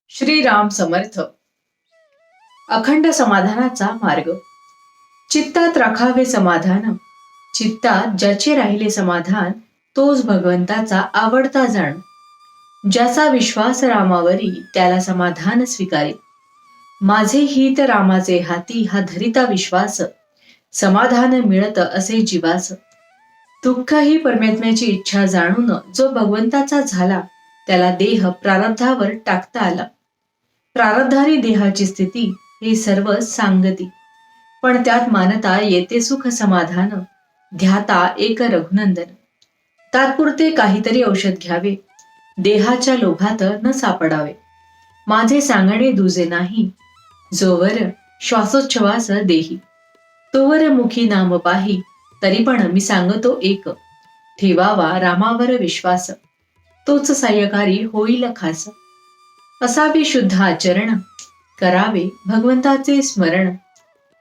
श्रीराम समर्थ. अखंड समाधानाचा मार्ग. चित्तात राखावे समाधान, चित्तात ज्याचे राहिले समाधान, तोच भगवंताचा आवडता जाण. ज्याचा विश्वास रामावरी, त्याला समाधान स्वीकारे. माझे हित रामाचे हाती, हा धरिता विश्वास, समाधान मिळत असे जीवास. दुःख ही परमात्म्याची इच्छा जाणून, जो भगवंताचा झाला, त्याला देह प्रारब्धावर टाकता आला. प्रारब्धारी देहाची स्थिती हे सर्व सांगती, पण त्यात मानता येते सुख समाधान. ध्याता एक रघुनंदन. तात्पुरते काहीतरी औषध घ्यावे, देहाच्या लोभात न सापडावे. माझे सांगणे दुजे नाही, जोवर श्वासोच्छवास देही, तोवर मुखी नाम पाही. तरी पण मी सांगतो एक, ठेवावा रामावर विश्वास, तोच साह्यकारी होईल खास. असावे शुद्ध आचरण, करावे भगवंताचे स्मरण.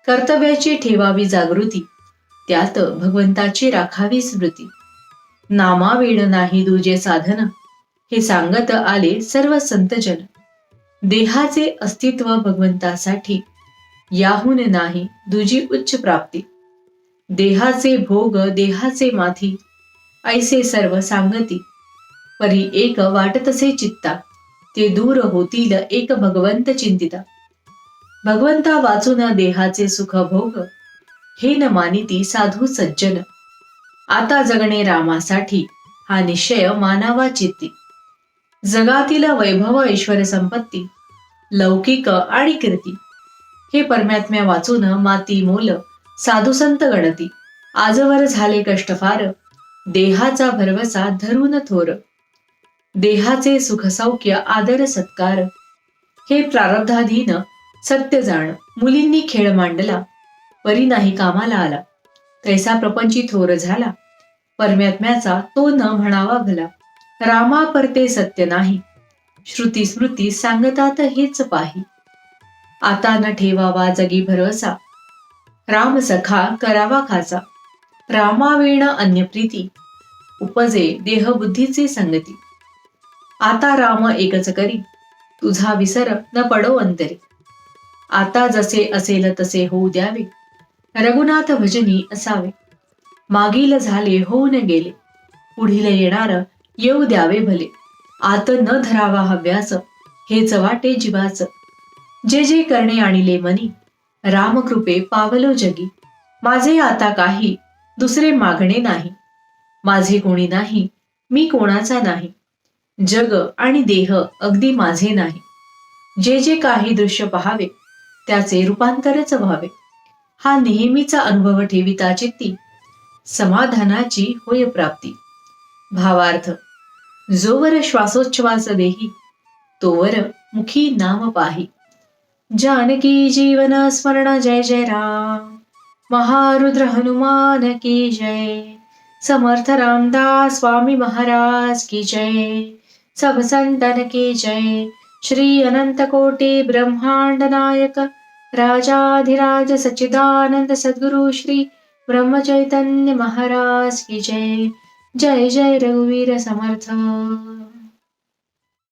कर्तव्याची ठेवावी जागृती, त्यात भगवंताची राखावी स्मृती. नामाविण नाही दुजे साधन, हे सांगत आले सर्व संतजन. देहाचे अस्तित्व भगवंतासाठी, याहून नाही दुजी उच्च प्राप्ती. देहाचे भोग देहाचे माथी, ऐसे सर्व सांगती. परी एक वाटतसे चित्ता, ते दूर होतील एक भगवंत चिंतिता. भगवंता वाचून देहाचे सुख भोग, हे न मानिती साधू सज्जन. आता जगणे रामासाठी, हा निश्चय मानावा चित्ती. जगातील वैभव ऐश्वर संपत्ती, लौकिक आणि कीर्ती, हे परमात्म्या वाचून माती मोल. साधू संत गणती, आजवर झाले कष्ट फार, देहाचा भरवसा धरून थोर. देहाचे सुख सौख्य आदर सत्कार, हे प्रारब्धाधीन सत्य जाण. मुलींनी खेळ मांडला, परी नाही कामाला आला. तैसा प्रपंची थोर झाला, परमात्म्याचा तो न म्हणावा भला. रामा परते सत्य नाही, श्रुती स्मृती सांगतात हेच पाही. आता न ठेवावा जगी भरवसा, राम सखा करावा खासा. रामाविण अन्य प्रीती, उपजे देहबुद्धीची संगती. आता राम एकच करी, तुझा विसर न पडो अंतरी. आता जसे असेल तसे होऊ द्यावे, रघुनाथ भजनी असावे. मागील झाले होऊन गेले, पुढील येणार येऊ द्यावे भले. आत न धरावा हव्यास, हेच वाटे जीवाच. जे जे करणे आणिले मनी, रामकृपे पावलो जगी. माझे आता काही दुसरे मागणे नाही, माझे कोणी नाही मी कोणाचा नाही. जग आणि देह अगदी माझे नाही, जे जे काही दृश्य पहावे, त्याचे रूपांतरच व्हावे. हा नेहमीचा अनुभव ठेविता चित्ती, समाधानाची होय प्राप्ती. भावार्थ. जोवर श्वासोच्छवास देही, तोवर मुखी नाम पाही. जानकी जीवन स्मरण जय जय राम, महारुद्र हनुमान की जय. समर्थ रामदास स्वामी महाराज की जय. सब संतन की जय. श्री अनंत कोटि ब्रह्मांड नायक, राजाधिराज सच्चिदानंद सद्गुरु श्री ब्रह्म चैतन्य महाराज की जय. जय जय रघुवीर समर्थ.